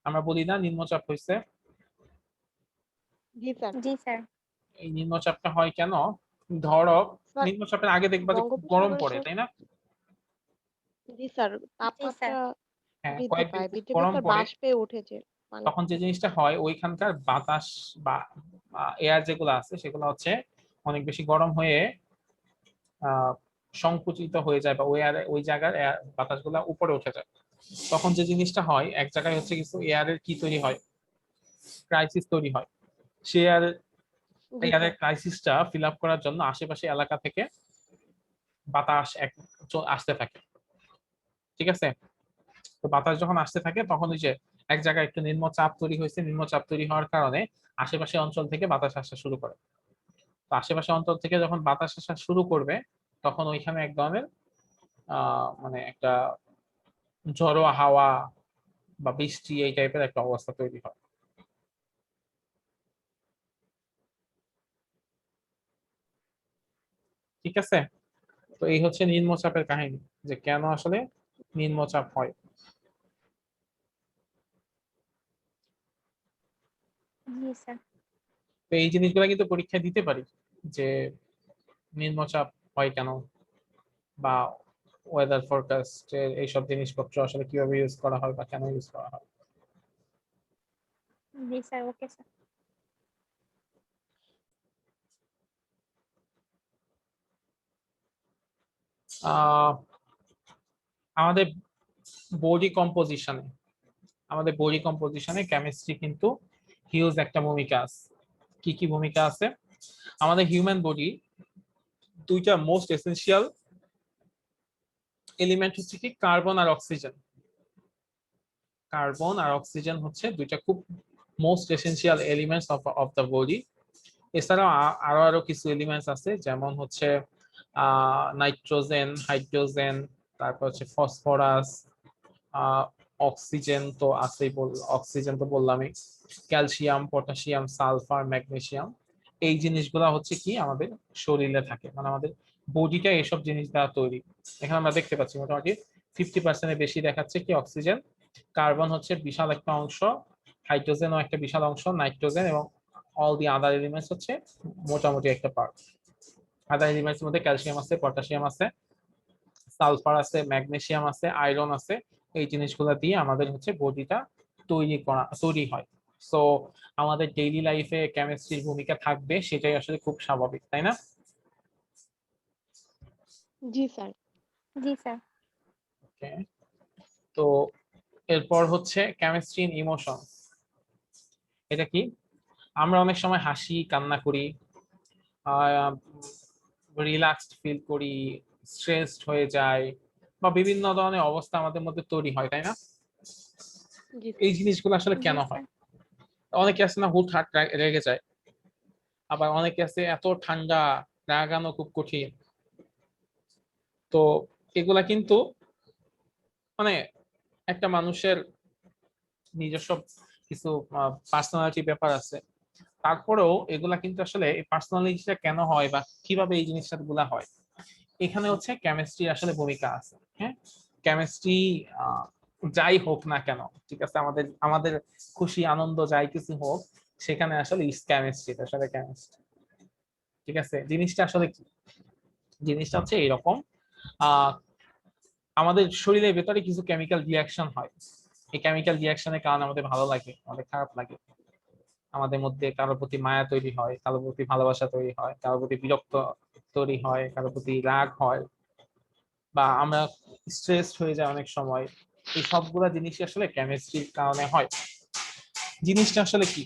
আমরা বলি না নিম্নচাপ হয়েছে, জি স্যার। জি স্যার। এই নিম্নচাপটা হয় কেন? ধরো স্যার নিম্নচাপের আগে দেখবা যে খুব গরম বঙ্গোপসাগরে পড়ে, স্যার। তাই না? জি স্যার, জি স্যার। তাপমাত্রা হ্যাঁ, বৃদ্ধি কয়েকদিন পায়, খুব বৃদ্ধি পেয়ে গরম স্যার পড়ে, বাষ্পে উঠেছে পানি। তখন যে জিনিসটা হয় ওইখানকার বাতাস বা এয়ার যেগুলো আছে সেগুলো হচ্ছে অনেক বেশি গরম হয়ে আহ সংকুচিত হয়ে যায়, বা ওই জায়গার বাতাসগুলা উপরে উঠে যায়। তখন যে জিনিসটা হয় এক জায়গায় হচ্ছে কিছু এয়ারের কি তৈরি হয়, ক্রাইসিস তৈরি হয়। সে জি এয়ারের স্যার। ক্রাইসিসটা ফিল আপ করার জন্য আশেপাশে এলাকা থেকে বাতাস আসতে থাকে, ঠিক আছে। তো বাতাস যখন আসতে থাকে তখন ওই যে এক জায়গায় একটু নিম্নচাপ তৈরি হয়েছে, নিম্নচাপ তৈরি হওয়ার কারণে আশেপাশে অঞ্চল থেকে বাতাস আসা শুরু করে। তো আশেপাশে অঞ্চল থেকে যখন বাতাস আসা শুরু করবে, তখন ওইখানে এক ধরনের মানে একটা ঝড়ো হাওয়া বা বৃষ্টি এই টাইপের একটা অবস্থা তৈরি হয়, ঠিক আছে। তো এই হচ্ছে নিম্নচাপের কাহিনী, যে কেন আসলে নিম্নচাপ হয়। জি স্যার। তো এই জিনিসগুলো কিন্তু পরীক্ষায় দিতে পারি যে নিম্নচাপ হয় কেন, বা ওয়েদার ফরকাস্ট এইসব জিনিসপত্র আসলে কিভাবে ইউজ করা হয় বা কেন ইউজ করা হয়। জি স্যার, ওকে স্যার। আহ আমাদের বডি কম্পোজিশনে কেমিস্ট্রি কিন্তু হিউজ একটা ভূমিকা আছে। কি কি ভূমিকা আছে? আমাদের হিউম্যান বডি দুইটা মোস্ট এসেনশিয়াল এলিমেন্ট হচ্ছে কি কার্বন আর অক্সিজেন। কার্বন আর অক্সিজেন হচ্ছে দুইটা খুব most essential elements of the body. এছাড়াও আরো কিছু এলিমেন্টস আছে, যেমন হচ্ছে নাইট্রোজেন, হাইড্রোজেন, তারপর হচ্ছে ফসফরাস, অক্সিজেন তো আছেই, অক্সিজেন তো বললামই, ক্যালসিয়াম, পটাশিয়াম, সালফার, ম্যাগনেসিয়াম। এই জিনিসগুলা হচ্ছে কি আমাদের শরীরে থাকে, মানে আমাদের বডিটা এসব জিনিস দ্বারা তৈরি। এখানে আমরা দেখতে পাচ্ছি মোটামুটি 50% বেশি দেখাচ্ছে কি অক্সিজেন, কার্বন হচ্ছে বিশাল একটা অংশ, হাইড্রোজেনও একটা বিশাল অংশ, নাইট্রোজেন এবং অল দি আদার এলিমেন্টস হচ্ছে মোটামুটি একটা পার্ট। আদার এলিমেন্টস মধ্যে ক্যালসিয়াম আছে, পটাশিয়াম আছে, সালফার আছে, ম্যাগনেসিয়াম আছে, আয়রন আছে। এই জিনিসগুলো দিয়ে আমাদের হচ্ছে বডিটা তৈরি হয়। সো আমাদের ডেইলি লাইফে কেমিস্ট্রির ভূমিকা থাকবে, সেটাই আসলে খুব স্বাভাবিক, তাই না? জি স্যার। জি স্যার। ওকে, তো এরপর হচ্ছে কেমিস্ট্রি ইন ইমোশন। এটা কি? আমরা অনেক সময় হাসি, কান্না করি, রিল্যাক্সড ফিল করি, স্ট্রেসড হয়ে যায়, বা বিভিন্ন ধরনের অবস্থা আমাদের মধ্যে তৈরি হয়, তাই না? জি এই জিনিসগুলো আসলে জি কেন হয়? স্যার। অনেকে আছে না হুটহাট রেগে যায়, আবার অনেকে আছে এত ঠান্ডা, রাগানো খুব কঠিন। তো এগুলা কিন্তু মানে একটা মানুষের নিজস্ব কিছু পার্সোনালিটি ব্যাপার আছে। তারপরেও এগুলা কিন্তু আসলে এই পার্সোনালিটিটা কেন হয় বা কিভাবে এই জিনিসটা গুলা হয়, এখানে হচ্ছে কেমিস্ট্রি আসলে ভূমিকা আছে। হ্যাঁ, কেমিস্ট্রি যাই হোক না কেন, ঠিক আছে, আমাদের আমাদের খুশি আনন্দ যাই কিছু হোক, সেখানে আসলে কেমিস্ট্রি আসলে কেমিস্ট্রি। ঠিক আছে, জিনিসটা আসলে কি? জিনিসটা হচ্ছে এরকম, আহ আমাদের শরীরের ভেতরে কিছু কেমিক্যাল রিয়াকশন হয়। এই কেমিক্যাল রিয়াকশনের কারণে আমাদের ভালো লাগে, আমাদের খারাপ লাগে, আমাদের মধ্যে কারোর প্রতি মায়া তৈরি হয়, কারোর প্রতি ভালোবাসা তৈরি হয়, কারোর প্রতি বিরক্ত তৈরি হয়, কারোর প্রতি রাগ হয়, বা আমরা স্ট্রেসড হয়ে যায় অনেক সময়। এই সবগুলা জিনিসই আসলে কেমিস্ট্রির কারণে হয়। জিনিসটা আসলে কি?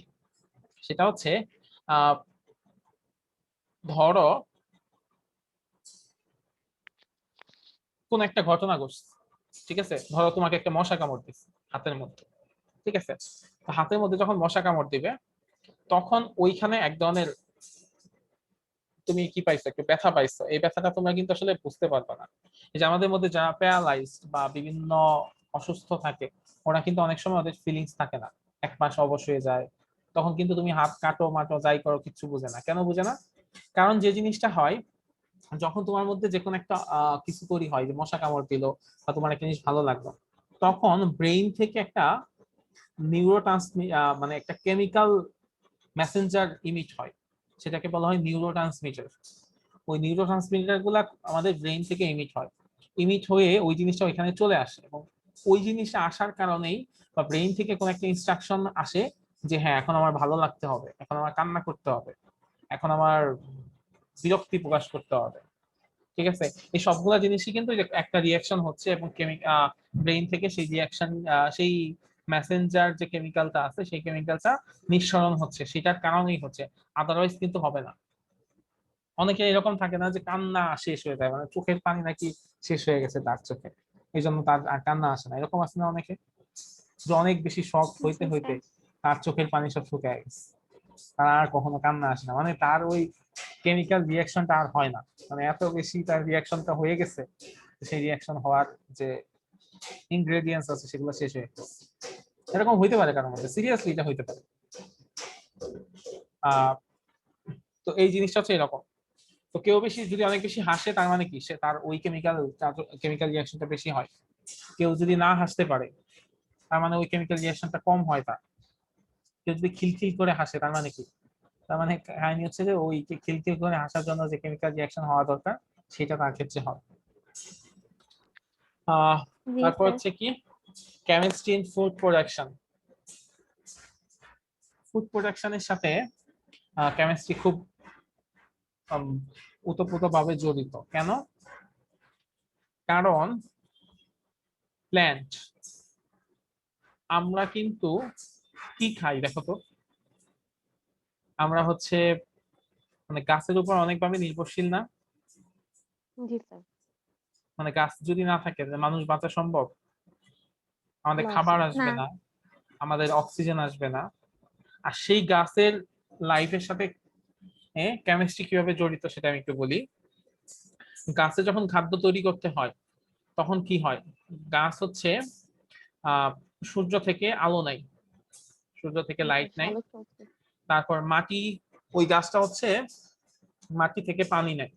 সেটা হচ্ছে আহ ধরো কোন একটা ঘটনা ঘটছে, ঠিক আছে, ধরো তোমাকে একটা মশা কামড় দিচ্ছে হাতের মধ্যে, ঠিক আছে। তো হাতের মধ্যে যখন মশা কামড় দিবে, তখন ওইখানে এক ধরনের তুমি কি পাইছো, একটু ব্যথা পাইছো। এই ব্যথাটা তোমরা কিন্তু আসলে বুঝতে পারবে না। এই যে আমাদের মধ্যে যারা প্যারালাইজড বা বিভিন্ন অসুস্থ থাকে, ওরা কিন্তু অনেক সময় ওদের ফিলিংস থাকে না, এক মাস অবশ হয়ে যায়। তখন কিন্তু তুমি হাত কাটো মাটো যাই করো, কিচ্ছু বুঝে না। কেন বুঝে না? কারণ যে জিনিসটা হয়, যখন তোমার মধ্যে যে কোনো একটা কিছু তৈরি হয়, যে মশা কামড় দিল বা তোমার একটা জিনিস ভালো লাগলো, তখন ব্রেইন থেকে একটা মানে একটা কেমিক্যাল মেসেঞ্জার ইমিট হয়, সেটাকে বলা হয় নিউরোট্রান্সমিটার। ওই নিউরোট্রান্সমিটার গুলা আমাদের ব্রেইন থেকে ইমিট হয়, ইমিট হয়ে ওই জিনিসটা ওইখানে চলে আসে, এবং ওই জিনিসটা আসার কারণেই বা ব্রেইন থেকে কোন একটা ইনস্ট্রাকশন আসে যে হ্যাঁ, এখন আমার ভালো লাগতে হবে, এখন আমার কান্না করতে হবে, এখন আমার বিরক্তি প্রকাশ করতে হবে। ঠিক আছে, এই সবগুলা জিনিসই কিন্তু এই যে একটা রিয়াকশন হচ্ছে, এবং ব্রেইন থেকে সেই রিয়াকশন, সেই মেসেঞ্জার যে কেমিক্যালটা আছে, সেই কেমিক্যালটা নিঃসরণ হচ্ছে, সেটার কারণেই হচ্ছে, আদারওয়াইজ কিন্তু হবে না। অনেকে এরকম থাকে না যে কান্না শেষ হয়ে যায়, মানে চোখের পানি নাকি শেষ হয়ে গেছে তার চোখে, এই জন্য তার আর কান্না আসে না, এরকম আছে না অনেকে, যে অনেক বেশি শখ হইতে জি হইতে স্যার। তার চোখের পানি সব শুকিয়ে গেছে, তার আর কখনো কান্না আসে না, মানে তার ওই কেমিক্যাল রিয়াকশনটা আর হয় না, মানে এত বেশি তার রিয়াকশনটা হয়ে গেছে, সেই রিয়াকশন হওয়ার যে ইনগ্রেডিয়েন্টস আছে সেগুলো শেষ হয়ে গেছে। এরকম হইতে পারে কারোর মধ্যে, সিরিয়াসলি এটা হইতে পারে। আহ তো এই জিনিসটা হচ্ছে এরকম। তো কেউ বেশি যদি অনেক বেশি হাসে, তার মানে কি সে তার ওই কেমিক্যাল রিয়াকশনটা বেশি হয়। কেউ যদি না হাসতে পারে, তার মানে ওই কেমিক্যাল রিয়াকশনটা কম হয় তার। কেউ যদি খিলখিল করে হাসে তার মানে কি? তার মানে কাহিনী হচ্ছে যে ওই যে খিলখিল করে হাসার জন্য যে কেমিক্যাল রিঅ্যাকশন হওয়া দরকার সেটা তার ক্ষেত্রে হয়। জি তারপর স্যার। হচ্ছে কি chemistry in food production. Food প্রোডাকশনের সাথে কেমিস্ট্রি খুব ওতপ্রোতভাবে জড়িত। কেন? কারণ প্ল্যান্ট, আমরা কিন্তু কি খাই দেখো তো, আমরা হচ্ছে মানে গাছের উপর অনেকভাবে নির্ভরশীল না? জি স্যার। মানে গাছ যদি না থাকে যে মানুষ বাঁচা সম্ভব? আমাদের না খাবার স্যার। আসবে না। না, আমাদের অক্সিজেন আসবে না। আর সেই গাছের লাইফের সাথে কেমিস্ট্রি কিভাবে জড়িত সেটা আমি একটু বলি। গাছে যখন খাদ্য তৈরি করতে হয় তখন কি হয়, গাছ হচ্ছে আহ সূর্য থেকে আলো নেয়, সূর্য থেকে জি লাইট স্যার, নেয়। শালক সংশ্লেষ। তারপর মাটি, ওই গাছটা হচ্ছে মাটি থেকে পানি নেয়।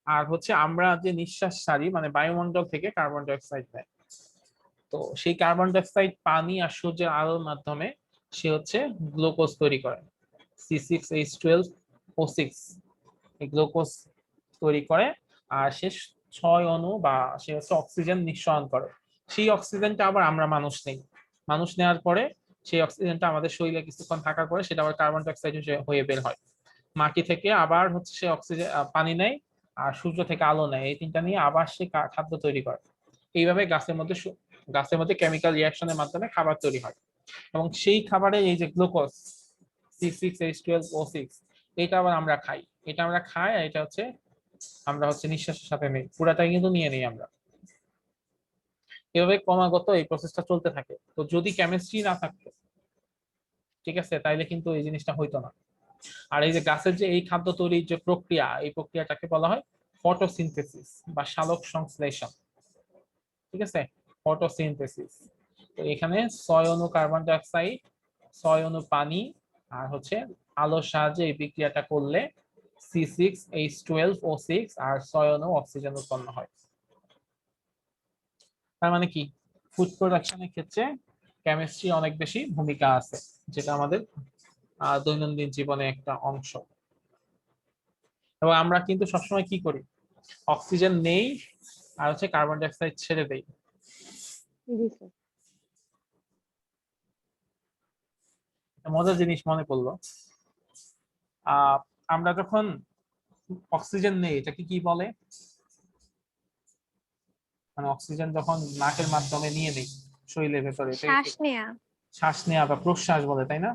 আর হচ্ছে আমরা যে নিঃশ্বাস ছাড়ি মানে বায়ুমণ্ডল থেকে কার্বন ডাই অক্সাইড নেয়। তো সেই কার্বন ডাই অক্সাইড পানি আর সূর্যের আলোর মাধ্যমে সে হচ্ছে গ্লুকোজ তৈরি করে, C6H12O6 এই গ্লুকোজ তৈরি করে। আর সে 6 অণু বা সে হচ্ছে অক্সিজেন নিঃসরণ করে। সেই অক্সিজেনটা আবার আমরা মানুষ নেই, মানুষ নেওয়ার পরে সেই অক্সিজেনটা আমাদের শরীরে কিছুক্ষণ থাকার পরে সেটা আবার কার্বন ডাই অক্সাইড হয়ে বের হয়। মাটি থেকে আবার হচ্ছে সে অক্সিজেন পানি নেয়, আর সূর্য থেকে আলো নেয়, এই তিনটা নিয়ে আবার সে খাদ্য তৈরি করে। এইভাবে গাছের মধ্যে কেমিক্যাল রিঅ্যাকশনের মাধ্যমে খাবার তৈরি হয়। এবং সেই খাবারে এই যে গ্লুকোজ C6H12O6 এটা আবার আমরা খাই, এটা আমরা খাই আর এটা হচ্ছে আমরা হচ্ছে নিঃশ্বাসের সাথে নেই, পুরাটাই কিন্তু নিয়ে নেই আমরা। এভাবে ক্রমাগত এই প্রসেসটা চলতে থাকে। তো যদি কেমিস্ট্রি না থাকতো, ঠিক আছে, তাইলে কিন্তু এই জিনিসটা হইতো না। আর এই যে গাছের যে এই খাদ্য তৈরির যে প্রক্রিয়া, এই প্রক্রিয়াটাকে বলা হয় ফটোসিনথেসিস বা সালোক সংশ্লেষণ। ঠিক আছে, ফটোসিনথেসিস। তো এখানে 6 অণু কার্বন ডাই অক্সাইড, 6 অণু পানি আর হচ্ছে আলোর সাহায্যে এই বিক্রিয়াটা করলে C6H12O6 আর 6 অণু অক্সিজেন উৎপন্ন হয়। তার মানে কি ফুড প্রোডাকশনের ক্ষেত্রে কেমিস্ট্রি অনেক বেশি ভূমিকা আছে, যেটা আমাদের দৈনন্দিন জীবনে একটা অংশ। এবং আমরা কিন্তু সবসময় কি করি, অক্সিজেন নেই আর হচ্ছে কার্বন ডাই অক্সাইড ছেড়ে দেই। জি স্যার। মজার জিনিস মনে পড়লো, আহ আমরা যখন অক্সিজেন নেই এটাকে কি বলে? মানে অক্সিজেন যখন নাকের মাধ্যমে নিয়ে নেই শরীরের ভেতরে, এটাকে শ্বাস নেয়া। শ্বাস নেওয়া বা প্রশ্বাস বলে, তাই না?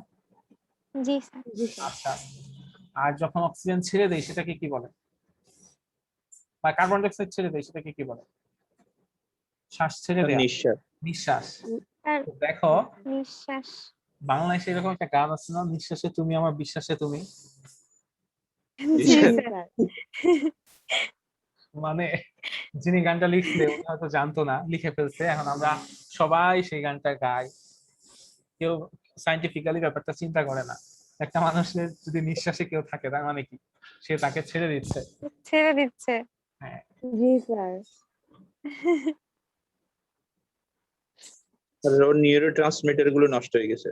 জি স্যার। জি স্যার। আচ্ছা, আর যখন অক্সিজেন ছেড়ে দেই সেটাকে কি বলে? বা কার্বন ডাই অক্সাইড ছেড়ে দেই সেটাকে কি বলে? শ্বাস ছেড়ে দেয়া, নিঃশ্বাস। নিঃশ্বাস। স্যার তো দেখো নিঃশ্বাস। বাংলাদেশে এরকম একটা গান আছে না, নিঃশ্বাসে তুমি আমার বিশ্বাসে তুমি। জি জি স্যার। স্যার। মানে যিনি গানটা লিখছে উনি হয়তো জানতো না, লিখে ফেলছে, এখন আমরা সবাই সেই গানটা গাই। কেউ সাইন্টিফিক্যালি ব্যাপারটা চিন্তা করে না। একটা মানুষের যদি নিঃশ্বাসে কেউ থাকে তার মানে কি সে তাকে ছেড়ে দিচ্ছে। ছেড়ে দিচ্ছে। হ্যাঁ, জি স্যার। আর ওর নিউরো ট্রান্সমিটার গুলো নষ্ট হয়ে গেছে।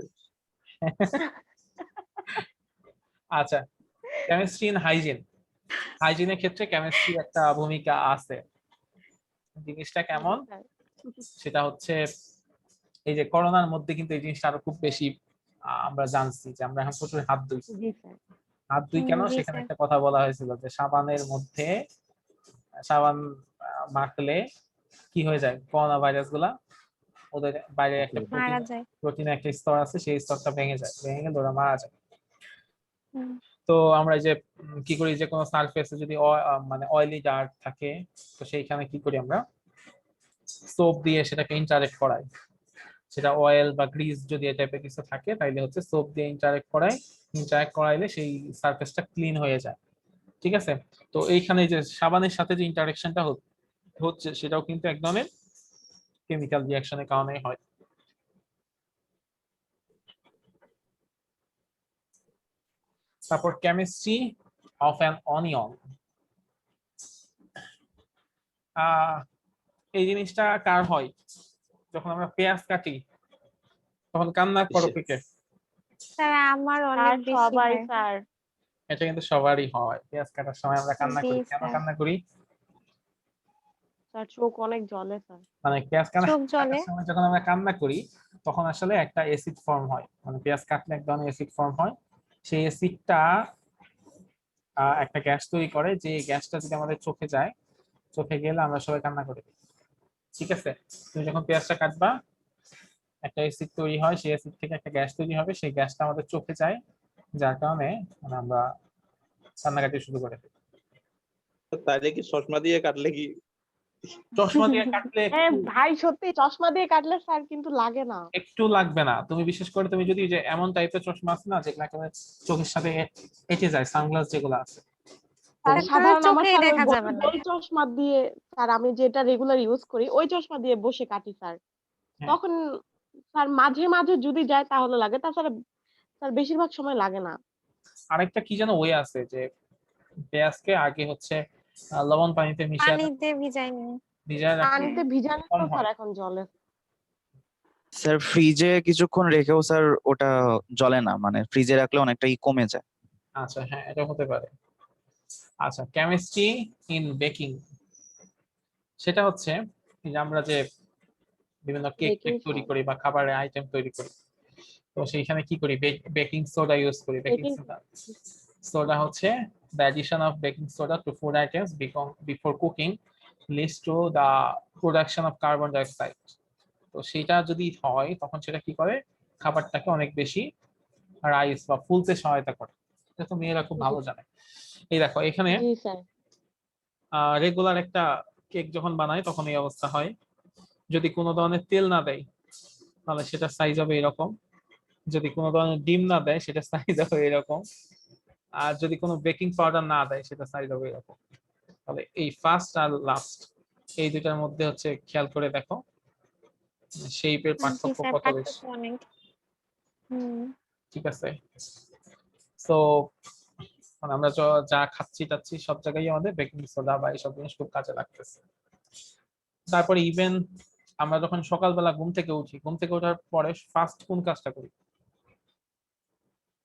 আচ্ছা, কেমিস্ট্রি ইন হাইজিন। হাইজিনের ক্ষেত্রে কেমিস্ট্রি একটা ভূমিকা আছে। জিনিসটা কেমন স্যার। সেটা হচ্ছে এই যে করোনার মধ্যে কিন্তু এই জিনিসটা আরো খুব বেশি আমরা জানছি যে আমরা এখন প্রচুর হাত ধুই। জি স্যার। হাত ধুই কেন, জি সেখানে স্যার। একটা কথা বলা হয়েছিল যে সাবানের মধ্যে সাবান মাখলে কি হয়ে যায়, করোনা ভাইরাস গুলা ওদের বাইরে একটা মারা যায়। প্রোটিন একটা স্তর আছে, সেই স্তরটা ভেঙে যায়, ভেঙে গেলে ওরা মারা যায়। হুম। তো আমরা এই যে কি করি, যে কোনো সারফেসে যদি মানে অয়েলি ডার্ট থাকে তো সেইখানে কি করি আমরা, সোপ দিয়ে সেটাকে ইন্টারেক্ট করাই। সেটা অয়েল বা গ্রিজ যদি এই টাইপের কিছু থাকে তাইলে হচ্ছে সোপ দিয়ে ইন্টারেক্ট করাইলে সেই সারফেসটা ক্লিন হয়ে যায়। ঠিক আছে, তো এইখানে যে সাবানের সাথে যে ইন্টারেকশনটা হচ্ছে সেটাও কিন্তু এক ধরনের কেমিক্যাল রিঅ্যাকশনের কারণে হয়। তারপর কেমিস্ট্রি অফ অ্যান অনিয়ন। এই জিনিসটা কার হয়? যখন আমরা পেঁয়াজ কাটি তখন কান্না করো কে? স্যার আমার আর অনেক বেশি সবাই হয়। স্যার এটা কিন্তু সবারই হয়, পেঁয়াজ কাটার সময় আমরা কান্না জি করি, কেন স্যার। কান্না করি? স্যার চোখ অনেক জ্বলে স্যার। মানে পেঁয়াজ কাটার চোখ জ্বলে। সময় যখন আমরা কান্না করি তখন আসলে একটা অ্যাসিড ফর্ম হয়, মানে পেঁয়াজ কাটলে এক ধরনের অ্যাসিড ফর্ম হয়। সেই অ্যাসিডটা একটা গ্যাস তৈরি করে, যে গ্যাসটা যদি আমাদের চোখে যায়, চোখে গেলে আমরা সবাই কান্না করি। ঠিক আছে, তুমি যখন পেঁয়াজটা কাটবা একটা অ্যাসিড তৈরি হয়, সেই অ্যাসিড থেকে একটা গ্যাস তৈরি হবে, সেই গ্যাসটা আমাদের চোখে যায়, যার কারণে মানে আমরা কান্নাকাটি শুরু করে দিই। তাইলে কি চশমা দিয়ে কাটলে কি? চশমা দিয়ে কাটলে হ্যাঁ ভাই সত্যি চশমা দিয়ে কাটলে স্যার কিন্তু লাগে না। একটু লাগবে না, তুমি বিশেষ করে তুমি যদি যে এমন টাইপের চশমা আছে না যেগুলো একেবারে চোখের সাথে এঁটে যায়, সানগ্লাস যেগুলো আছে, স্যার তাহলে সাধারণ আমার চোখেই স্যার ওই দেখা যাবে না। গোল চশমা দিয়ে, স্যার আমি যেটা রেগুলার ইউজ করি ওই চশমা দিয়ে বসে কাটি স্যার। হ্যাঁ। তখন স্যার মাঝে মাঝে যদি যায় তাহলে লাগে, তাছাড়া স্যার বেশিরভাগ সময় লাগে না। আরেকটা কি যেন ওয়ে আছে যে পেঁয়াজকে আগে হচ্ছে লবণ পানিতে মিশিয়ে পানিতে ভিজাই নি। ভিজায় রাখলে পানিতে ভিজালে কম তো স্যার হয়। এখন জলে। স্যার ফ্রিজে কিছুক্ষণ রেখেও স্যার ওটা জ্বলে না, মানে ফ্রিজে রাখলে অনেকটাই কমে যায়। আচ্ছা হ্যাঁ, এটা হতে পারে। আচ্ছা, কেমিস্ট্রি ইন বেকিং, সেটা হচ্ছে এই যে আমরা যে বিভিন্ন কেক বেকিং তৈরি করি বা খাবারের আইটেম তৈরি করি, তো সেইখানে কি করি, বেকিং সোডা ইউজ করি। বেকিং বেকিং সোডা হচ্ছে the addition of baking soda to food items before cooking leads to the production of carbon dioxide. তো সেটা যদি হয় তখন সেটা কি করে, খাবারটাকে অনেক বেশি রাইস বা ফুলতে সহায়তা করে। এটা তো মেয়েরা খুব ভালো জানে। এই দেখো এখানে জি স্যার। রেগুলার একটা কেক যখন বানাই তখন এই অবস্থা হয়। যদি কোনো ধরনের তেল না দেয় তাহলে সেটা সাইজ হবে এরকম, যদি কোনো ধরনের ডিম না দেয় সেটা সাইজ হবে এরকম, আর যদি কোনো বেকিং পাউডার না দেয় সেটা সাইজ হবে এরকম। তাহলে এই ফার্স্ট আর লাস্ট এই দুটার মধ্যে হচ্ছে খেয়াল করে দেখো শেপের জি পার্থক্য স্যার, কত বেশি। পার্থক্য অনেক। হুম। ঠিক আছে, তো মানে আমরা যা খাচ্ছি টাচ্ছি সব জায়গায় আমাদের বেকিং সোডা বা এইসব জিনিস খুব কাজে লাগতেছে। তারপরে ইভেন আমরা যখন সকালবেলা ঘুম থেকে উঠি, ঘুম থেকে ওঠার পরে ফার্স্ট কোন কাজটা করি?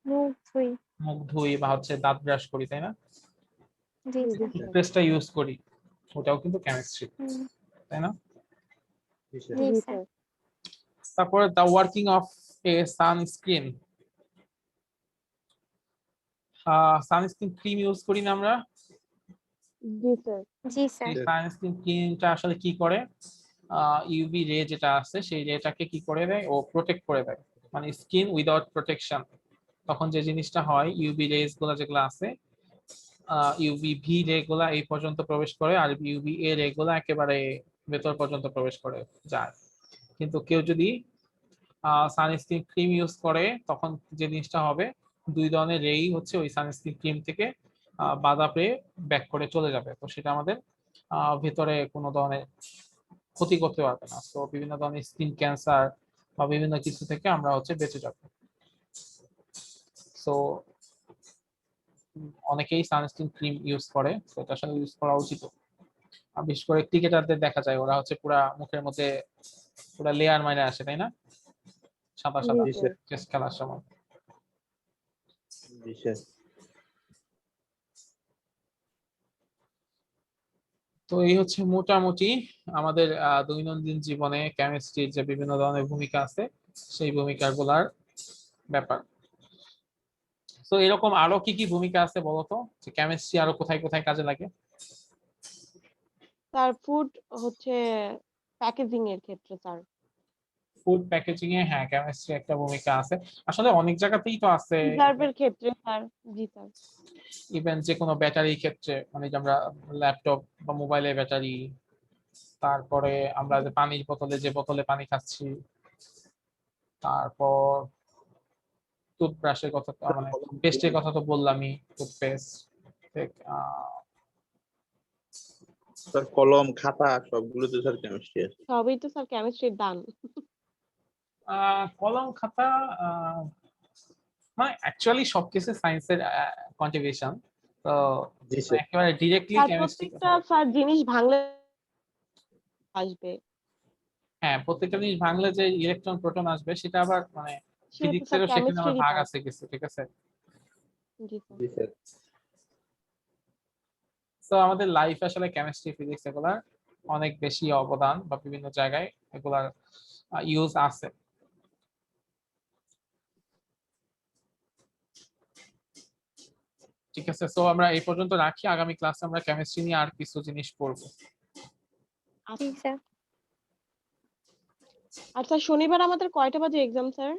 মুখ ধুই। মুখ ধুই বা হচ্ছে দাঁত ব্রাশ করি, তাই না? জি জি স্যার। স্যার। টুথপেস্টটা ইউজ করি, ওটাও কিন্তু কেমিস্ট্রি, হুম। তাই না? জি জি স্যার। স্যার। তারপরে the working of A sunscreen, sunscreen cream use করি না আমরা? জি স্যার। জি স্যার। এই সানস্ক্রিন ক্রিমটা আসলে কি করে, ইউভি রে যেটা আছে সেই রেটাকে কি করে দেয়, ও প্রোটেক্ট করে দেয়, মানে স্কিন উইদাউট প্রোটেকশন। তখন যে জিনিসটা হয়, ইউভি রেজ গুলা যেগুলো আছে, ইউভি ভি রে গুলা এই পর্যন্ত প্রবেশ করে, আর ইউভি এ রে গুলা একেবারে ভেতর পর্যন্ত প্রবেশ করে যায়। কিন্তু কেউ যদি সানস্ক্রিন ক্রিম ইউজ করে তখন যে জিনিসটা হবে, দুই ধরনের রেই হচ্ছে ওই সানস্ক্রিন ক্রিম থেকে বাধা পেয়ে ব্যাক করে চলে যাবে, তো সেটা আমাদের ভেতরে কোনো ধরনের ক্ষতি করতে পারবে না। তো বিভিন্ন ধরনের স্কিন ক্যান্সার বা বিভিন্ন কিছু থেকে আমরা হচ্ছে বেঁচে যাব। সো অনেকেই সানস্ক্রিন ক্রিম ইউজ করে, তো এটা আসলে ইউজ করা উচিত। বিশেষ করে ক্রিকেটারদের দেখা যায় ওরা হচ্ছে পুরা মুখের মধ্যে পুরা লেয়ার মাইরে আসে, তাই না? সাদা জি সাদা স্যার। টেস্ট খেলার সময়। জি স্যার। তো এই হচ্ছে মোটামুটি আমাদের দৈনন্দিন জীবনে কেমিস্ট্রির যে বিভিন্ন ধরনের ভূমিকা আছে সেই ভূমিকাগুলার ব্যাপার। তো এরকম আরো কি কি ভূমিকা আছে বলতো, যে কেমিস্ট্রি আরো কোথায় কোথায় কাজে লাগে? স্যার ফুড হচ্ছে প্যাকেজিং এর ক্ষেত্রে স্যার। ফুড প্যাকেজিং এ হ্যাঁ কেমিস্ট্রি একটা ভূমিকা আছে, আসলে অনেক জায়গাতেই তো আছে। প্রিজার্ভের ক্ষেত্রে স্যার। জি স্যার। ইভেন যে কোনো ব্যাটারির ক্ষেত্রে, মানে যে আমরা ল্যাপটপ বা মোবাইলের ব্যাটারি, তারপরে আমরা যে পানির বোতলে যে বোতলে পানি খাচ্ছি, তারপর টুথব্রাশের কথা মানে পেস্টের কথা তো বললামই, টুথপেস্ট, স্যার কলম খাতা সবগুলোতে স্যার কেমিস্ট্রি আছে। সবই তো স্যার কেমিস্ট্রির দান। কলম খাতা, মানে অ্যাকচুয়ালি সবকিছু সায়েন্সের কন্ট্রিবিউশন, তো জি স্যার। একেবারে ডিরেক্টলি স্যার কেমিস্ট্রি। প্রত্যেকটা স্যার জিনিস ভাঙলে আসবে। হ্যাঁ, প্রত্যেকটা জিনিস ভাঙলে যে ইলেকট্রন প্রোটন আসবে সেটা আবার মানে সেহেতু স্যার ফিজিক্সেরও সেখানে আমার কেমিস্ট্রিরই ভাগ পার্ট। আছে কিছু, ঠিক আছে? জি স্যার। জি স্যার। তো আমাদের লাইফে আসলে কেমিস্ট্রি, ফিজিক্স এগুলার অনেক বেশি অবদান বা বিভিন্ন জায়গায় এগুলার ইউজ আছে। ঠিক আছে, সো আমরা এই পর্যন্ত রাখি। আগামী ক্লাসে আমরা কেমিস্ট্রি নিয়ে আর কিছু জিনিস পড়বো। জি স্যার। আর স্যার শনিবার আমাদের কয়টা বাজে এক্সাম স্যার?